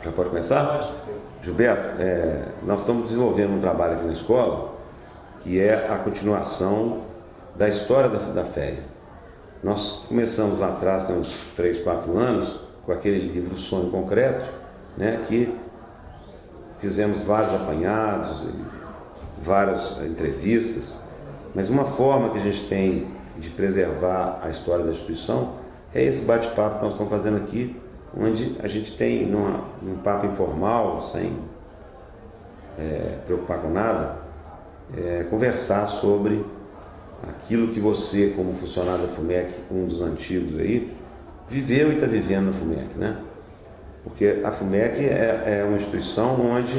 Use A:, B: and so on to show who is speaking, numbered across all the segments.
A: Já pode começar?
B: Pode, sim.
A: Gilberto, nós estamos desenvolvendo um trabalho aqui na escola que é a continuação da história da FEA. Nós começamos lá atrás, tem uns 3, 4 anos, com aquele livro Sonho Concreto, né, que fizemos vários apanhados, várias entrevistas, mas uma forma que a gente tem de preservar a história da instituição é esse bate-papo que nós estamos fazendo aqui, onde a gente tem, num papo informal, sem preocupar com nada, conversar sobre aquilo que você, como funcionário da FUMEC, um dos antigos aí, viveu e está vivendo na FUMEC, né? Porque a FUMEC é uma instituição onde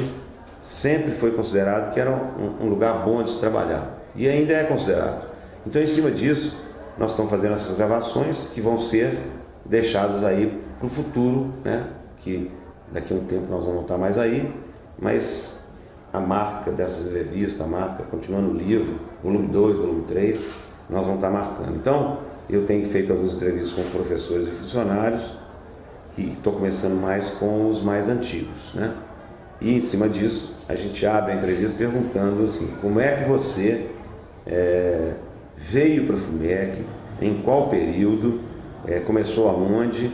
A: sempre foi considerado que era um lugar bom de se trabalhar, e ainda é considerado. Então, em cima disso, nós estamos fazendo essas gravações que vão ser deixadas aí para o futuro, né? Que daqui a um tempo nós vamos estar mais aí, mas a marca dessas entrevistas, a marca continua no livro, volume 2, volume 3, nós vamos estar marcando. Então, eu tenho feito algumas entrevistas com professores e funcionários e estou começando mais com os mais antigos, né? E em cima disso, a gente abre a entrevista perguntando assim, como é que você veio para a FUMEC, em qual período, começou aonde,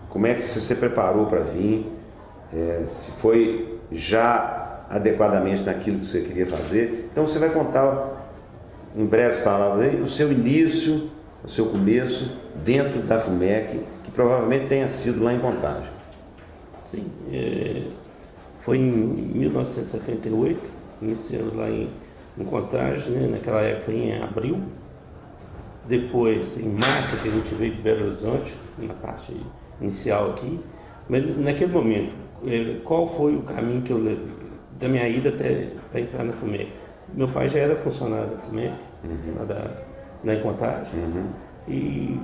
A: como é que você se preparou para vir, se foi já adequadamente naquilo que você queria fazer. Então você vai contar em breves palavras aí o seu início, o seu começo dentro da FUMEC, que provavelmente tenha sido lá em Contagem.
C: Sim, foi em 1978, iniciando lá em Contagem, né? Naquela época foi em abril. Depois, em março, que a gente veio de Belo Horizonte, na parte inicial aqui. Mas naquele momento, qual foi o caminho que eu levei da minha ida até para entrar na FUMEC? Meu pai já era funcionário da FUMEC, lá na Contagem, e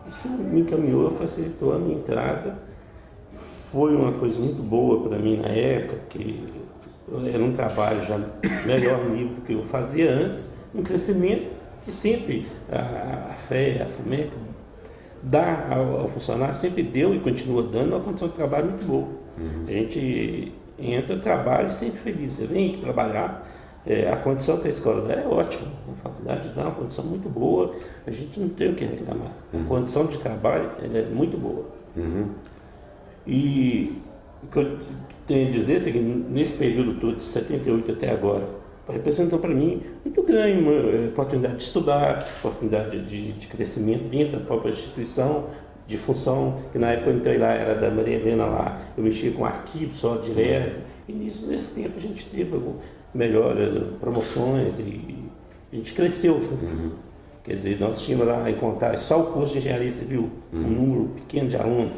C: isso me encaminhou, facilitou a minha entrada. Foi uma coisa muito boa para mim na época, porque era um trabalho já melhor nível do que eu fazia antes, um crescimento que sempre a FEA, a FUMEC, dá ao funcionário, sempre deu e continua dando uma condição de trabalho muito boa. A gente entra, trabalha e sempre feliz. Você vem aqui trabalhar, a condição que a escola dá é ótima, a faculdade dá uma condição muito boa, a gente não tem o que reclamar. A condição de trabalho é muito boa. E o que eu tenho a dizer é que nesse período todo, de 78 até agora, representou para mim muito grande uma oportunidade de estudar, oportunidade de crescimento dentro da própria instituição, de função, que na época eu entrei lá, era da Maria Helena lá, eu mexia com arquivo só direto, e nesse tempo a gente teve melhores promoções e a gente cresceu junto. Quer dizer, nós tínhamos lá em Contagem só o curso de Engenharia Civil, um número pequeno de alunos.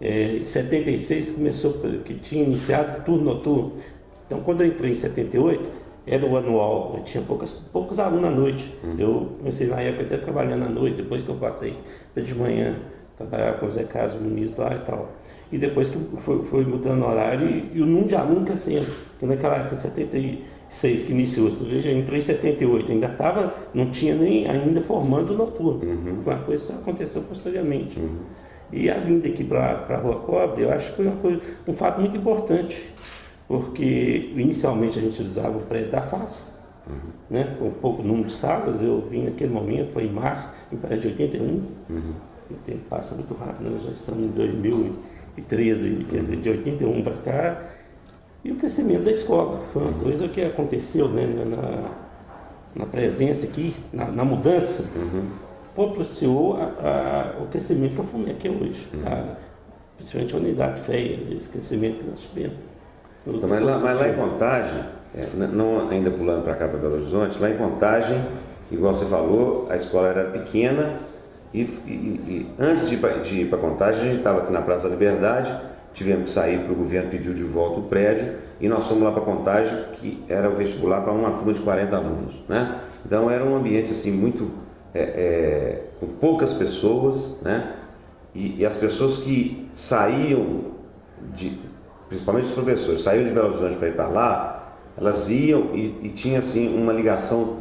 C: Em 76 começou, que tinha iniciado turno noturno. Então, quando eu entrei em 78, era o anual, eu tinha poucos alunos à noite. Eu comecei na época até trabalhando à noite, depois que eu passei de manhã, trabalhar com o Zé Carlos Muniz lá e tal. E depois que foi mudando o horário e o número de alunos crescendo. Porque naquela época, 76 que iniciou, você veja, eu entrei em 78, não tinha nem ainda formando o noturno. Uma coisa só aconteceu posteriormente. E a vinda aqui para a Rua Cobre, eu acho que foi um fato muito importante, porque inicialmente a gente usava o prédio da FAS, né, com pouco número de salas. Eu vim naquele momento, foi em março, em prédio de 81, o tempo passa muito rápido, nós já estamos em 2013, quer dizer, de 81 para cá, e o crescimento da escola, foi uma coisa que aconteceu, né, na presença aqui, na mudança, propiciou o crescimento que a FUMEC é hoje, principalmente a unidade FEA, esse crescimento que nós tivemos.
A: Então, mas lá em Contagem, não ainda pulando para cá, para Belo Horizonte, lá em Contagem, igual você falou, a escola era pequena e antes de ir para Contagem, a gente estava aqui na Praça da Liberdade, tivemos que sair porque o governo pediu de volta o prédio e nós fomos lá para Contagem, que era o vestibular para uma turma de 40 alunos, né? Então era um ambiente assim muito com poucas pessoas, né? E as pessoas que saíam principalmente os professores, saíam de Belo Horizonte para ir para lá, elas iam e tinha assim uma ligação.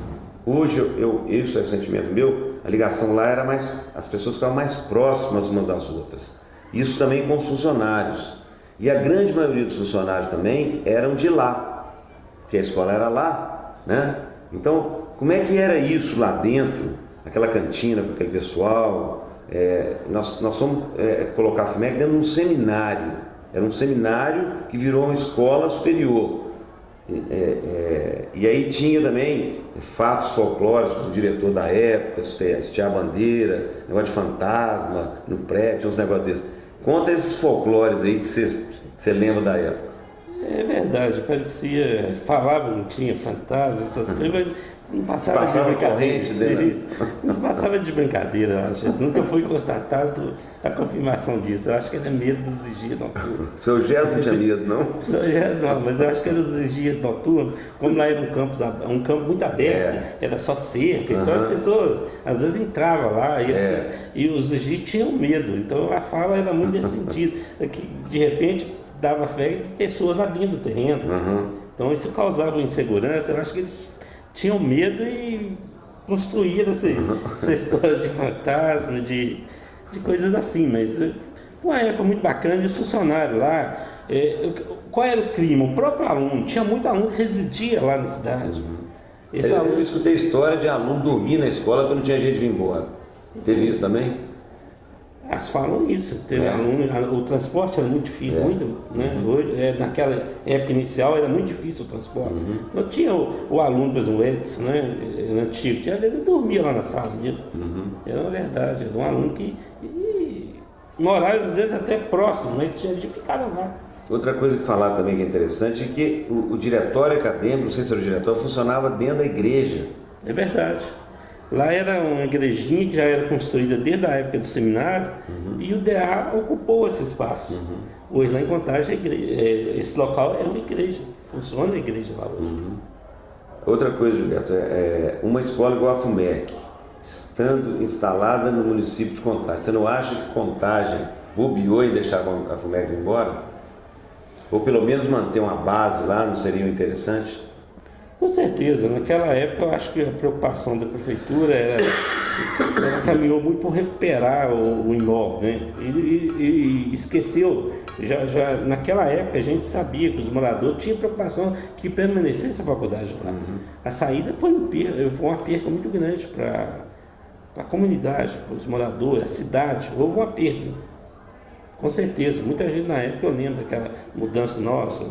A: Hoje isso é um sentimento meu, a ligação lá era mais, as pessoas ficavam mais próximas umas das outras. Isso também com os funcionários. E a grande maioria dos funcionários também eram de lá, porque a escola era lá, né? Então, como é que era isso lá dentro, aquela cantina com aquele pessoal? Nós fomos colocar a FUMEC dentro de um seminário. Era um seminário que virou uma escola superior. E aí tinha também fatos folclóricos do diretor da época, hastear a bandeira, negócio de fantasma no prédio, uns negócios desses. Conta esses folclores aí que você lembra da época.
C: É verdade, parecia, falava, não tinha fantasma, essas coisas, mas não passava de brincadeira. Não passava de brincadeira, eu acho. Nunca foi constatado a confirmação disso. Eu acho que era medo dos vigias noturnos.
A: Seu Gés não tinha medo, não?
C: Seu Gés não, mas eu acho que era dos vigias noturnos, como lá era um campo muito aberto, era só cerca, então as pessoas às vezes entravam lá e os vigias tinham medo. Então a fala era muito nesse sentido, que de repente dava fé de pessoas lá dentro do terreno. Então isso causava insegurança. Eu acho que eles tinham medo e construíram essa história de fantasma, de coisas assim. Mas foi uma época muito bacana. E os funcionários lá, qual era o clima? O próprio aluno, tinha muito aluno que residia lá na cidade.
A: Eu escutei história de aluno dormir na escola quando não tinha jeito de vir embora. Teve isso também?
C: Elas falam isso, o transporte era muito difícil, né? Hoje, naquela época inicial era muito difícil o transporte. Não tinha o aluno, por exemplo, o Edson, né? Antigo, tinha vezes ele dormia lá na sala mesmo. Era uma verdade, era um aluno que em horários às vezes até próximo, mas tinha de ficar lá.
A: Outra coisa que falar também que é interessante é que o diretório acadêmico, não sei se era o diretório, funcionava dentro da igreja.
C: É verdade. Lá era uma igrejinha que já era construída desde a época do seminário e o DA ocupou esse espaço. Hoje lá em Contagem, esse local é uma igreja, funciona a igreja lá hoje.
A: Outra coisa, Gilberto, uma escola igual a FUMEC, estando instalada no município de Contagem, você não acha que Contagem bobeou em deixar a FUMEC ir embora? Ou pelo menos manter uma base lá, não seria interessante?
C: Com certeza, naquela época eu acho que a preocupação da prefeitura ela caminhou muito por recuperar o imóvel, né? E esqueceu, já naquela época a gente sabia que os moradores tinham preocupação que permanecesse a faculdade lá. A saída foi uma perca muito grande para a comunidade, para os moradores, a cidade, houve uma perda. Com certeza, muita gente na época, eu lembro daquela mudança nossa,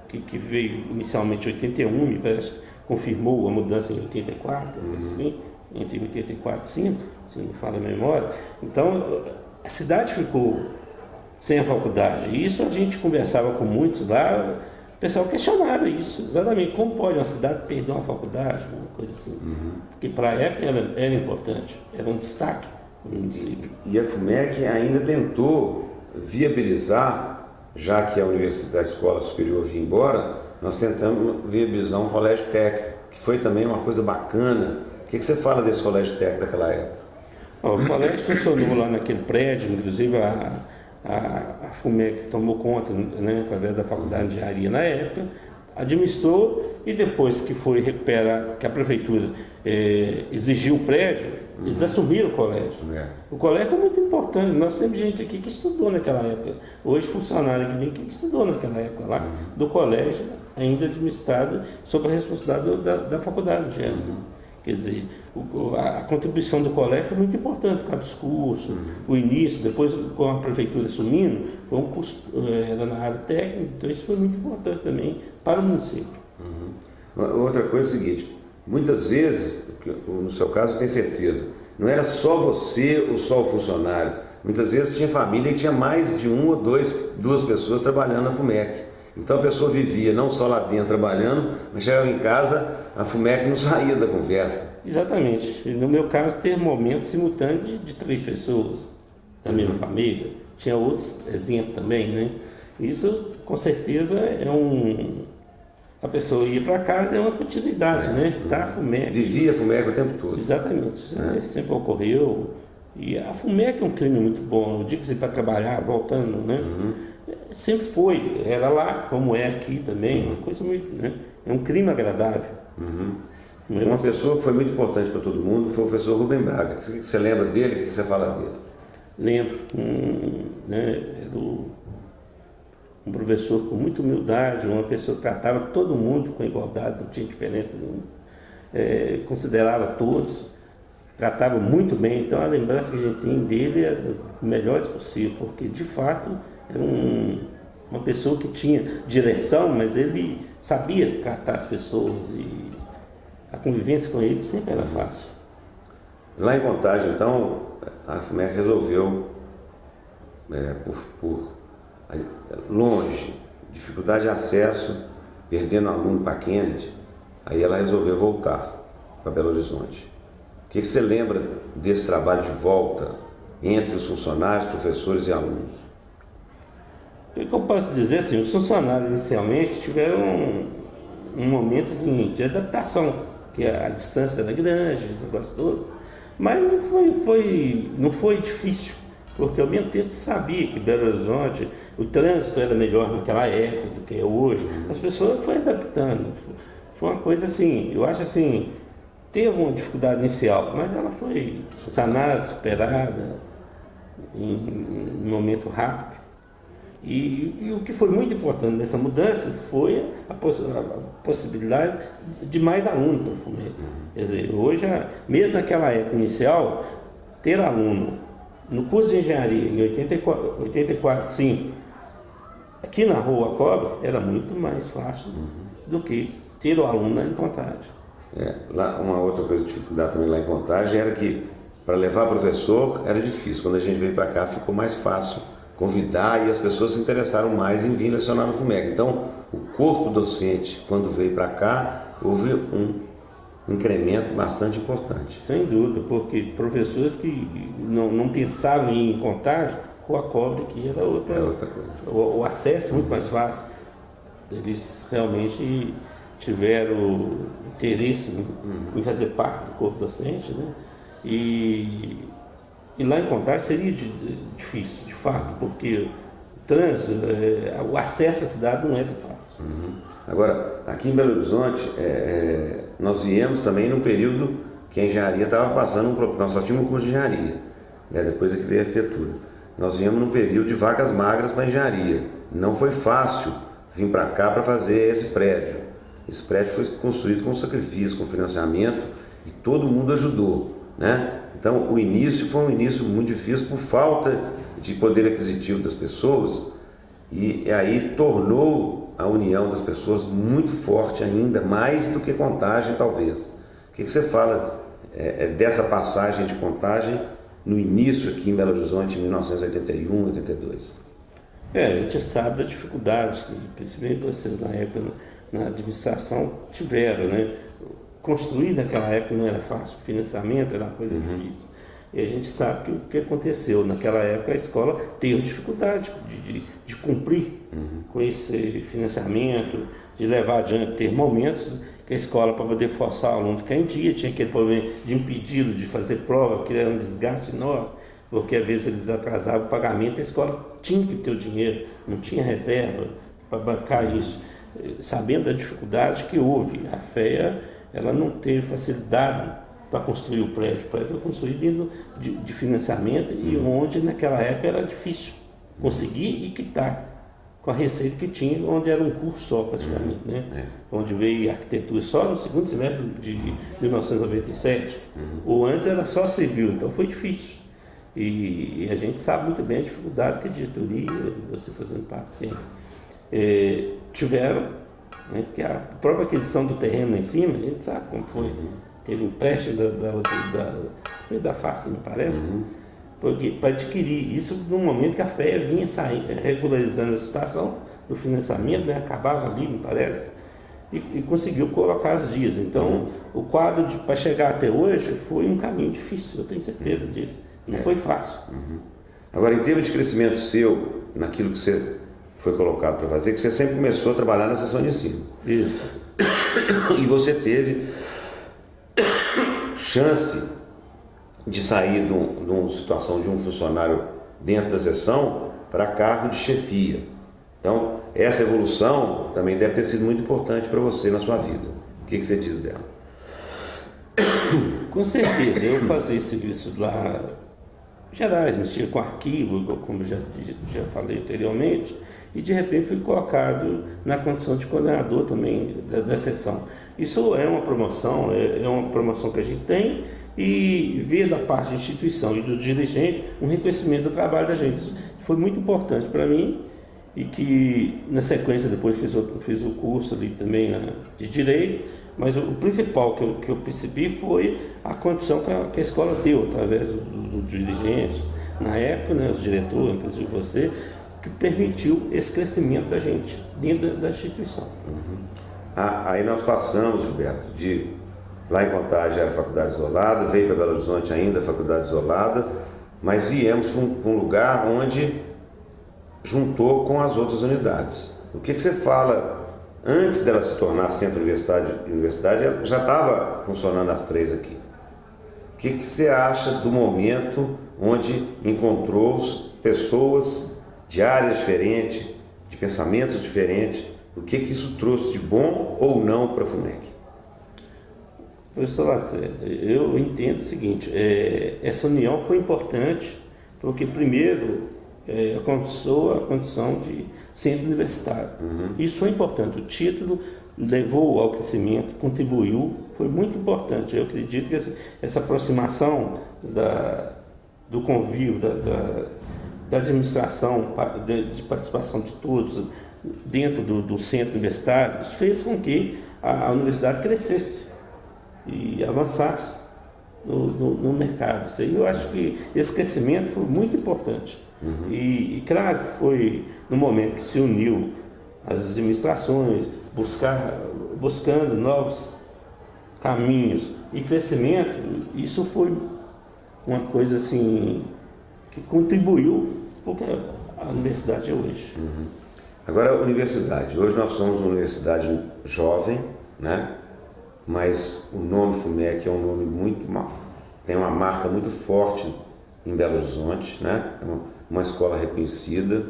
C: que veio inicialmente em 81, me parece que confirmou a mudança em 84, assim, entre 84 e 5, se não me falha a memória. Então, a cidade ficou sem a faculdade. E isso a gente conversava com muitos lá, o pessoal questionava isso, exatamente, como pode uma cidade perder uma faculdade, uma coisa assim. Porque para a época era importante, era um destaque no município.
A: E a FUMEC ainda tentou viabilizar, já que a escola superior vinha embora, nós tentamos viabilizar um colégio técnico, que foi também uma coisa bacana. O que você fala desse colégio técnico daquela época?
C: O colégio funcionou lá naquele prédio, inclusive a FUMEC tomou conta, né, através da Faculdade de Engenharia na época, administrou, e depois que foi recuperado, que a prefeitura exigiu o prédio, eles assumiram o colégio. O colégio foi muito importante. Nós temos gente aqui que estudou naquela época. Hoje, funcionário aqui que estudou naquela época lá, do colégio, ainda administrado sob a responsabilidade da faculdade de engenharia. Quer dizer, a contribuição do colégio foi muito importante por causa dos cursos, o início, depois com a prefeitura assumindo, foi um curso era na área técnica, então isso foi muito importante também para o município.
A: Outra coisa é o seguinte, muitas vezes, no seu caso eu tenho certeza, não era só você ou só o funcionário, muitas vezes tinha família e tinha mais de um ou duas pessoas trabalhando na FUMEC. Então a pessoa vivia não só lá dentro trabalhando, mas chegava em casa, a FUMEC não saía da conversa.
C: Exatamente. No meu caso, teve momentos simultâneos de 3 pessoas da mesma família. Tinha outros exemplos também, né? Isso, com certeza, a pessoa ia para casa, é uma continuidade, né? Tá, a FUMEC.
A: Vivia a FUMEC o tempo todo.
C: Exatamente. Sempre ocorreu. E a FUMEC é um clima muito bom. Eu digo que para trabalhar, voltando, né? Sempre foi, era lá, como é aqui também, uma coisa muito, né? É um clima agradável.
A: Uma pessoa que foi muito importante para todo mundo foi o professor Rubem Braga. O que você lembra dele? O que você fala dele?
C: Lembro, né? Era um professor com muita humildade, uma pessoa que tratava todo mundo com igualdade, não tinha diferença nenhuma, considerava todos, tratava muito bem. Então a lembrança que a gente tem dele é o melhor possível, porque de fato era uma pessoa que tinha direção, mas ele sabia tratar as pessoas e a convivência com ele sempre era fácil.
A: Lá em Contagem, então, a FUMEC resolveu, longe, dificuldade de acesso, perdendo aluno para Kennedy, aí ela resolveu voltar para Belo Horizonte. O que você lembra desse trabalho de volta entre os funcionários, professores e alunos?
C: O que eu posso dizer, assim, os funcionários inicialmente tiveram um momento assim, de adaptação, que a distância era grande, esse negócio todo, mas não foi difícil, porque ao mesmo tempo você sabia que Belo Horizonte, o trânsito era melhor naquela época do que é hoje, as pessoas foram adaptando. Foi uma coisa assim, eu acho assim, teve uma dificuldade inicial, mas ela foi sanada, superada em um momento rápido. E o que foi muito importante nessa mudança foi a possibilidade de mais alunos para o FUMEC. Quer dizer, hoje, mesmo naquela época inicial, ter aluno no curso de engenharia em 84, sim, aqui na Rua Cobre, era muito mais fácil do que ter o aluno em Contagem.
A: Lá, uma outra coisa de dificuldade também lá em Contagem era que para levar professor era difícil. Quando a gente veio para cá ficou mais fácil convidar e as pessoas se interessaram mais em vir lecionar no FUMEC. Então, o corpo docente, quando veio para cá, houve um incremento bastante importante.
C: Sem dúvida, porque professores que não pensavam em ir em Contagem, Rua Cobre, que era outra coisa. O acesso muito mais fácil. Eles realmente tiveram interesse em fazer parte do corpo docente, né? E lá em Contagem seria difícil, de fato, porque o trânsito, o acesso à cidade não era fácil.
A: Agora, aqui em Belo Horizonte, nós viemos também num período que a engenharia estava passando, nós só tínhamos um curso de engenharia, né? Depois é que veio a arquitetura. Nós viemos num período de vacas magras para a engenharia. Não foi fácil vir para cá para fazer esse prédio. Esse prédio foi construído com sacrifício, com financiamento, e todo mundo ajudou, né? Então, o início foi um início muito difícil por falta de poder aquisitivo das pessoas, e aí tornou a união das pessoas muito forte ainda, mais do que Contagem, talvez. O que você fala dessa passagem de Contagem no início aqui em Belo Horizonte, em 1981, 82?
C: A gente sabe da dificuldade que, principalmente vocês na época, na administração, tiveram, né? Construir naquela época não era fácil, o financiamento era uma coisa difícil. E a gente sabe que o que aconteceu. Naquela época a escola teve dificuldade de cumprir com esse financiamento, de levar adiante, ter momentos que a escola, para poder forçar o aluno a ficar em dia, tinha aquele problema de impedido de fazer prova, que era um desgaste enorme, porque às vezes eles atrasavam o pagamento, a escola tinha que ter o dinheiro, não tinha reserva para bancar isso. Sabendo da dificuldade que houve, a FEA ela não teve facilidade para construir o prédio foi construído dentro de financiamento e onde naquela época era difícil conseguir e quitar com a receita que tinha, onde era um curso só praticamente, né? Onde veio arquitetura só no segundo semestre de 1997, ou antes era só civil, então foi difícil. E a gente sabe muito bem a dificuldade que a diretoria, você fazendo parte sempre, tiveram, né? Que a própria aquisição do terreno lá em cima, a gente sabe como foi. Teve um empréstimo da FACE, não parece? Porque para adquirir isso no momento que a FEA vinha regularizando a situação do financiamento, né? Acabava ali, me parece, e conseguiu colocar as dias. Então, o quadro para chegar até hoje foi um caminho difícil, eu tenho certeza disso. Não foi fácil.
A: Agora, em termos de crescimento seu, naquilo que você foi colocado para fazer, que você sempre começou a trabalhar na seção de ensino.
C: Isso.
A: E você teve chance de sair de uma situação de um funcionário dentro da seção para cargo de chefia. Então, essa evolução também deve ter sido muito importante para você na sua vida. O que você diz dela?
C: Com certeza, eu fazia serviços lá gerais, mexia com arquivo, como já falei anteriormente, e de repente fui colocado na condição de coordenador também da seção. Isso é uma promoção, é uma promoção que a gente tem, e ver da parte da instituição e do dirigente um reconhecimento do trabalho da gente. Isso foi muito importante para mim, e que na sequência depois fiz o curso ali também de Direito, mas o principal que eu percebi foi a condição que a escola deu, através do dirigente, na época, né, os diretores, inclusive você, que permitiu esse crescimento da gente dentro da instituição.
A: Aí nós passamos, Gilberto, de lá em Contagem era faculdade isolada, veio para Belo Horizonte ainda faculdade isolada, mas viemos para um lugar onde juntou com as outras unidades. O que você fala, antes dela se tornar centro universidade, já estava funcionando as três aqui. O que você acha do momento onde encontrou pessoas de áreas diferentes, de pensamentos diferentes? O que isso trouxe de bom ou não para a FUMEC?
C: Professor Lacerda, eu entendo o seguinte, essa união foi importante porque, primeiro, alcançou a condição de centro universitário. Isso foi importante, o título levou ao crescimento, contribuiu, foi muito importante. Eu acredito que essa aproximação do convívio, da administração, de participação de todos dentro do centro universitário, isso fez com que a universidade crescesse e avançasse no mercado. Isso aí, eu acho que esse crescimento foi muito importante. E claro que foi no momento que se uniu as administrações, buscando novos caminhos e crescimento, isso foi uma coisa assim que contribuiu porque a universidade é hoje.
A: Agora, a universidade. Hoje nós somos uma universidade jovem, né? Mas o nome FUMEC é um nome tem uma marca muito forte em Belo Horizonte, né? É uma escola reconhecida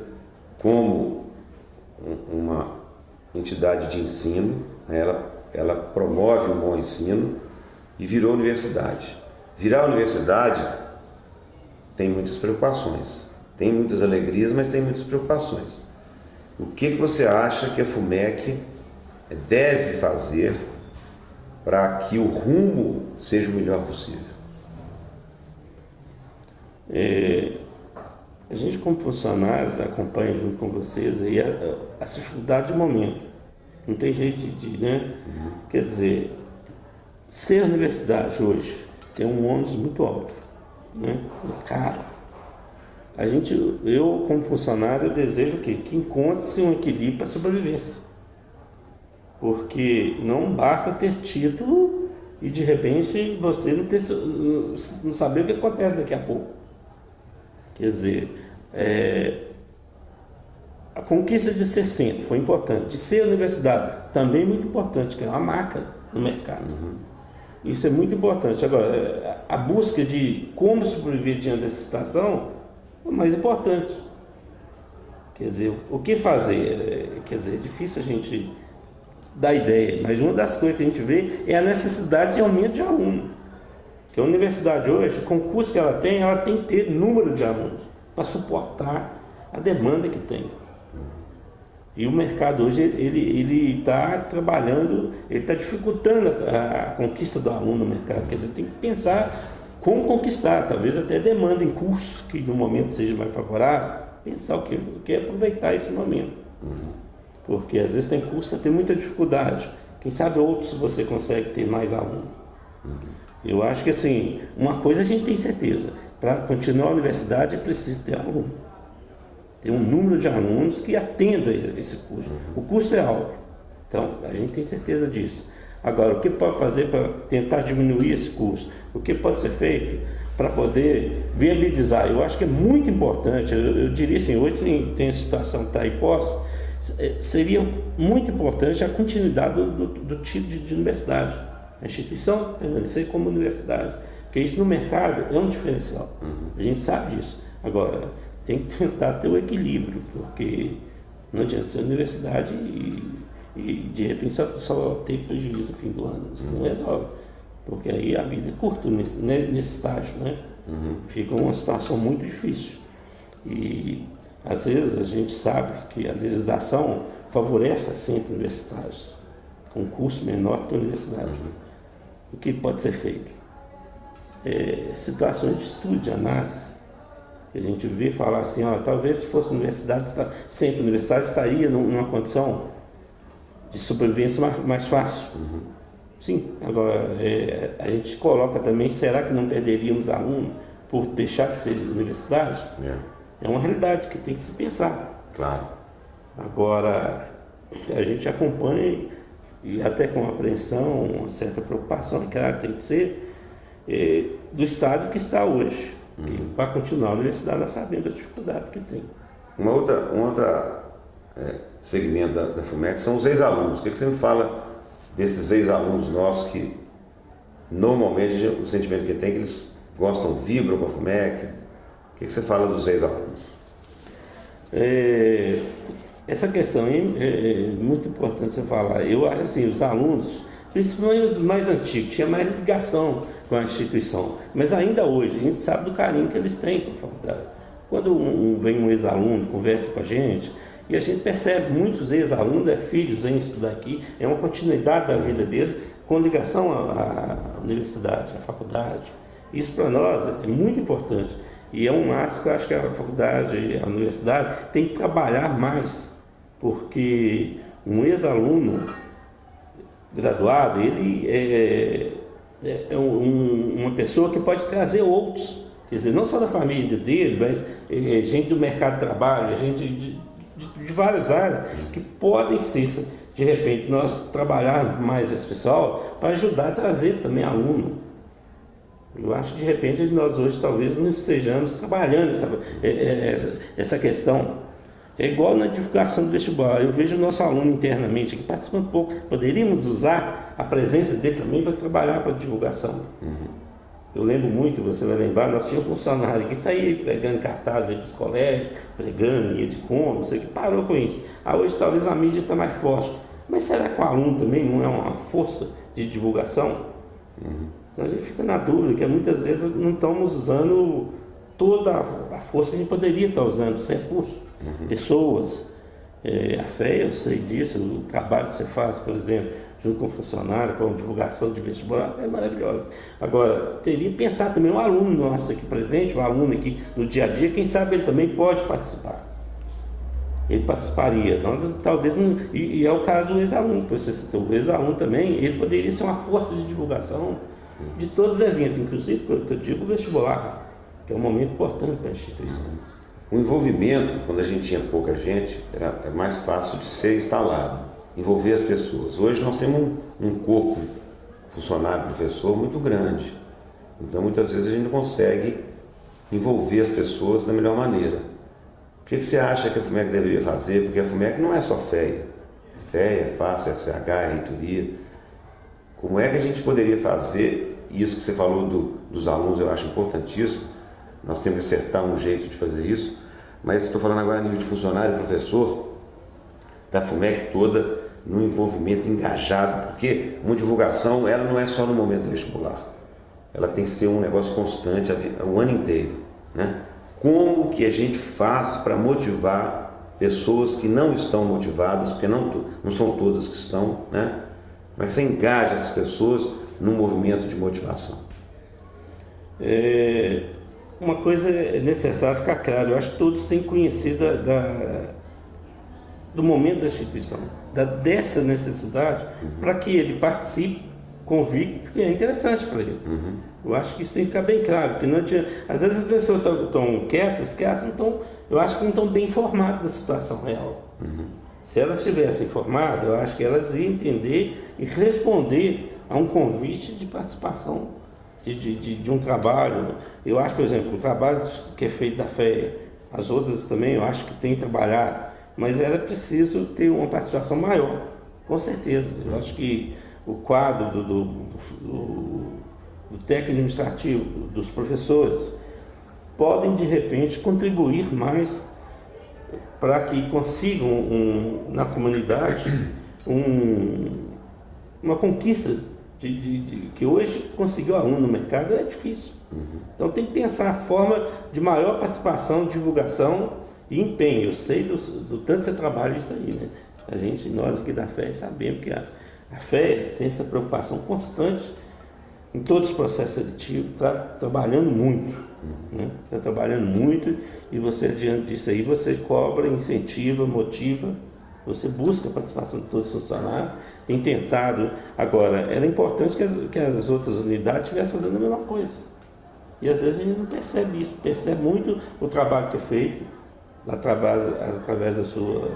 A: como uma entidade de ensino, né? Ela promove um bom ensino e virou universidade. Virar universidade tem muitas preocupações, tem muitas alegrias, mas tem muitas preocupações. O que você acha que a FUMEC deve fazer para que o rumo seja o melhor possível?
C: A gente, como funcionários, acompanha junto com vocês aí a dificuldade de momento. Não tem jeito né? Quer dizer, ser universidade hoje tem um ônus muito alto, né? É caro. Eu, como funcionário, eu desejo o quê? Que encontre-se um equilíbrio para a sobrevivência. Porque não basta ter título e, de repente, você não saber o que acontece daqui a pouco. Quer dizer, a conquista de ser centro foi importante, de ser universidade também muito importante, que é uma marca no mercado. Isso é muito importante. Agora, a busca de como sobreviver diante dessa situação é o mais importante. Quer dizer, o que fazer? Quer dizer, é difícil a gente dar ideia, mas uma das coisas que a gente vê é a necessidade de aumento de aluno. Que a universidade hoje, com o curso que ela tem que ter número de alunos para suportar a demanda que tem. E o mercado hoje, ele está trabalhando, ele está dificultando a conquista do aluno no mercado. Quer dizer, tem que pensar como conquistar, talvez até demanda em curso, que no momento seja mais favorável, pensar o que é aproveitar esse momento. Porque às vezes tem curso que tem muita dificuldade. Quem sabe outros você consegue ter mais aluno. Eu acho que assim, uma coisa a gente tem certeza, para continuar a universidade é preciso ter aluno. Ter um número de alunos que atenda esse curso. O custo é alto, então a gente tem certeza disso. Agora, o que pode fazer para tentar diminuir esse custo? O que pode ser feito para poder viabilizar? Eu acho que é muito importante, eu diria assim, hoje tem a situação que está aí posta, seria muito importante a continuidade do título de universidade. A instituição permanecer como universidade, porque isso no mercado é um diferencial. A gente sabe disso. Agora, tem que tentar ter o equilíbrio, porque não adianta ser universidade e de repente só ter prejuízo no fim do ano. Isso não resolve, porque aí a vida é curta nesse estágio, né? Fica uma situação muito difícil. E Às vezes a gente sabe que a legislação favorece centros universitários, com um custo menor que a universidade. O que pode ser feito? Situações de estudo, de análise, que a gente vê falar assim, talvez se fosse universidade, centro universitário estaria numa condição de sobrevivência mais fácil. Sim, agora a gente coloca também, será que não perderíamos aluno por deixar de ser universidade? É uma realidade que tem que se pensar.
A: Claro.
C: Agora, a gente acompanha, e até com apreensão, uma certa preocupação, claro, tem que ser, do estado que está hoje. Que para continuar a universidade, nós sabemos a dificuldade que tem.
A: Um outro segmento da FUMEC são os ex-alunos. O que você me fala desses ex-alunos nossos que, normalmente, o sentimento que tem é que eles gostam, vibram com a FUMEC? O que você fala dos ex-alunos?
C: Essa questão é muito importante você falar. Eu acho assim, os alunos, principalmente os mais antigos, tinha mais ligação com a instituição. Mas ainda hoje, a gente sabe do carinho que eles têm com a faculdade. Quando vem um ex-aluno, conversa com a gente, e a gente percebe muitos ex-alunos, filhos, vêm estudar aqui, é uma continuidade da vida deles, com ligação à universidade, à faculdade. Isso para nós é muito importante. E é um laço que eu acho que a faculdade, a universidade, tem que trabalhar mais, porque um ex-aluno graduado, ele é uma pessoa que pode trazer outros, quer dizer, não só da família dele, mas gente do mercado de trabalho, gente de várias áreas, que podem ser, de repente, nós trabalhar mais esse pessoal para ajudar a trazer também aluno. Eu acho que de repente nós hoje talvez não estejamos trabalhando essa questão. É igual na divulgação do vestibular. Eu vejo o nosso aluno internamente aqui participando pouco. Poderíamos usar a presença dele também para trabalhar para a divulgação. Eu lembro muito, você vai lembrar, nós tínhamos um funcionário que saía entregando cartazes para os colégios, pregando, ia de compra, não sei o que, parou com isso. Hoje talvez a mídia está mais forte. Mas será que o aluno também não é uma força de divulgação? Então a gente fica na dúvida, que muitas vezes não estamos usando toda a força que a gente poderia estar usando, os recursos, pessoas. A fé, eu sei disso, o trabalho que você faz, por exemplo, junto com o funcionário, com a divulgação de vestibular, é maravilhoso. Agora, teria que pensar também um aluno nosso aqui presente, um aluno aqui no dia a dia, quem sabe ele também pode participar. Ele participaria, talvez não, e é o caso do ex-aluno, que você citou. O ex-aluno também, ele poderia ser uma força de divulgação de todos os eventos, inclusive, que eu digo, o vestibular, que é um momento importante para a instituição.
A: O envolvimento, quando a gente tinha pouca gente, era mais fácil de ser instalado, envolver as pessoas. Hoje nós temos um corpo funcionário, professor, muito grande. Então, muitas vezes a gente não consegue envolver as pessoas da melhor maneira. O que você acha que a FUMEC deveria fazer? Porque a FUMEC não é só FEA. FEA, FACE, FCH, reitoria. Como é que a gente poderia fazer isso que você falou dos alunos? Eu acho importantíssimo. Nós temos que acertar um jeito de fazer isso. Mas estou falando agora a nível de funcionário e professor, da FUMEC toda, no envolvimento engajado. Porque uma divulgação, ela não é só no momento do vestibular. Ela tem que ser um negócio constante o ano inteiro, né? Como que a gente faz para motivar pessoas que não estão motivadas, porque não são todas que estão, né? Mas você engaja essas pessoas num movimento de motivação.
C: Uma coisa é necessário ficar claro, eu acho que todos têm que conhecer do momento da instituição, dessa necessidade, para que ele participe convicto, que é interessante para ele. Eu acho que isso tem que ficar bem claro, porque não adianta, às vezes as pessoas estão quietas porque elas não estão, eu acho que não estão bem informadas da situação real. Se elas estivessem informadas, eu acho que elas iam entender e responder a um convite de participação de um trabalho. Eu acho, por exemplo, o trabalho que é feito da FEA, as outras também eu acho que tem que trabalhar, mas era preciso ter uma participação maior, com certeza. Eu acho que o quadro do técnico administrativo, dos professores, podem de repente contribuir mais para que consigam na comunidade uma conquista que hoje conseguir o aluno no mercado é difícil. Então tem que pensar a forma de maior participação, divulgação e empenho. Eu sei do tanto que você trabalha isso aí, né? Nós aqui da fé sabemos que a fé tem essa preocupação constante em todos os processos seletivos, está trabalhando muito, né? Está trabalhando muito, e você, diante disso aí, você cobra, incentiva, motiva, você busca a participação de todos os funcionários, tem tentado. Agora, era importante que as outras unidades estivessem fazendo a mesma coisa, e às vezes a gente não percebe isso, percebe muito o trabalho que é feito, através da sua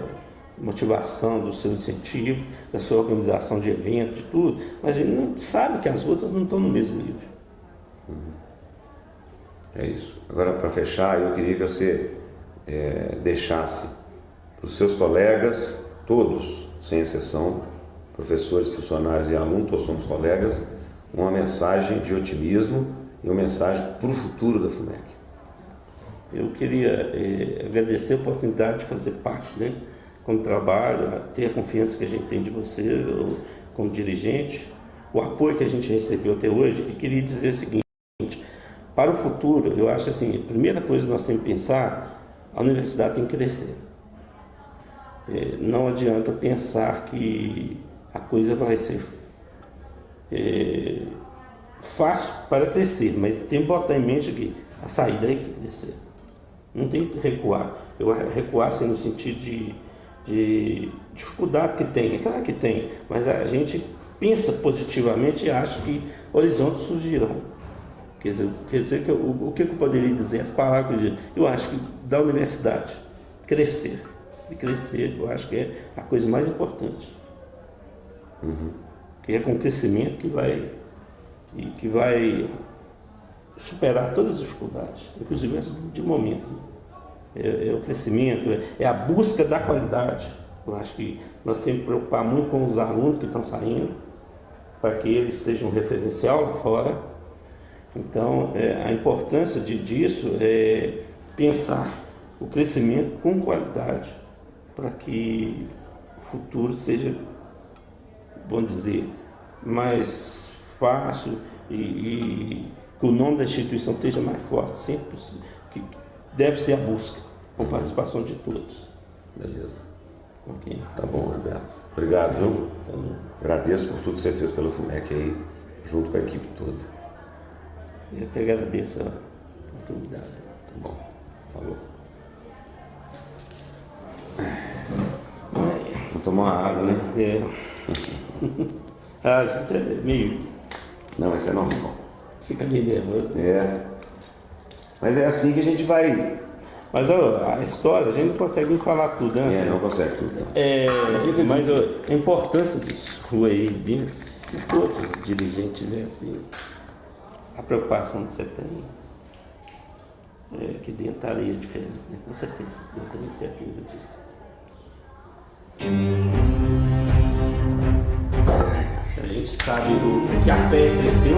C: motivação, do seu incentivo, da sua organização de eventos, de tudo, mas a gente não sabe que as outras não estão no mesmo nível.
A: É isso. Agora, para fechar, eu queria que você deixasse para os seus colegas, todos, sem exceção, professores, funcionários e alunos, todos somos colegas, uma mensagem de otimismo e uma mensagem para o futuro da FUMEC.
C: Eu queria agradecer a oportunidade de fazer parte, né, como trabalho, ter a confiança que a gente tem de você, eu, como dirigente, o apoio que a gente recebeu até hoje, e queria dizer o seguinte: para o futuro, eu acho assim, a primeira coisa que nós temos que pensar, a universidade tem que crescer. Não adianta pensar que a coisa vai ser fácil para crescer, mas tem que botar em mente que a saída é que crescer. Não tem que recuar. Eu recuar assim, no sentido de dificuldade que tem, é claro que tem, mas a gente pensa positivamente e acha que horizontes surgirão. Quer dizer o que eu poderia dizer, as palavras que eu acho que da universidade, crescer, e crescer, eu acho que é a coisa mais importante. Que é com o crescimento que vai superar todas as dificuldades, inclusive essa de momento. É o crescimento, é a busca da qualidade. Eu acho que nós temos que preocupar muito com os alunos que estão saindo, para que eles sejam um referencial lá fora. Então, a importância disso é pensar o crescimento com qualidade, para que o futuro seja, vamos dizer, mais fácil e que o nome da instituição esteja mais forte, sempre que deve ser a busca, com participação de todos.
A: Beleza.
C: Ok.
A: Tá bom, Roberto. Obrigado, viu? Agradeço por tudo que você fez pelo FUMEC aí, junto com a equipe toda.
C: Eu que agradeço a oportunidade.
A: Tá bom. Falou. Vou tomar uma água, né?
C: A gente é meio...
A: Não, isso é normal.
C: Fica meio nervoso, né?
A: Mas é assim que a gente vai.
C: Mas a história, a gente não consegue nem falar tudo, né?
A: Não consegue tudo.
C: Mas a importância disso aí dentro, se todos os dirigentes tivessem a preocupação que você tem, que dentro estaria diferente, né? Com certeza, eu tenho certeza disso. A gente sabe que a fé cresceu,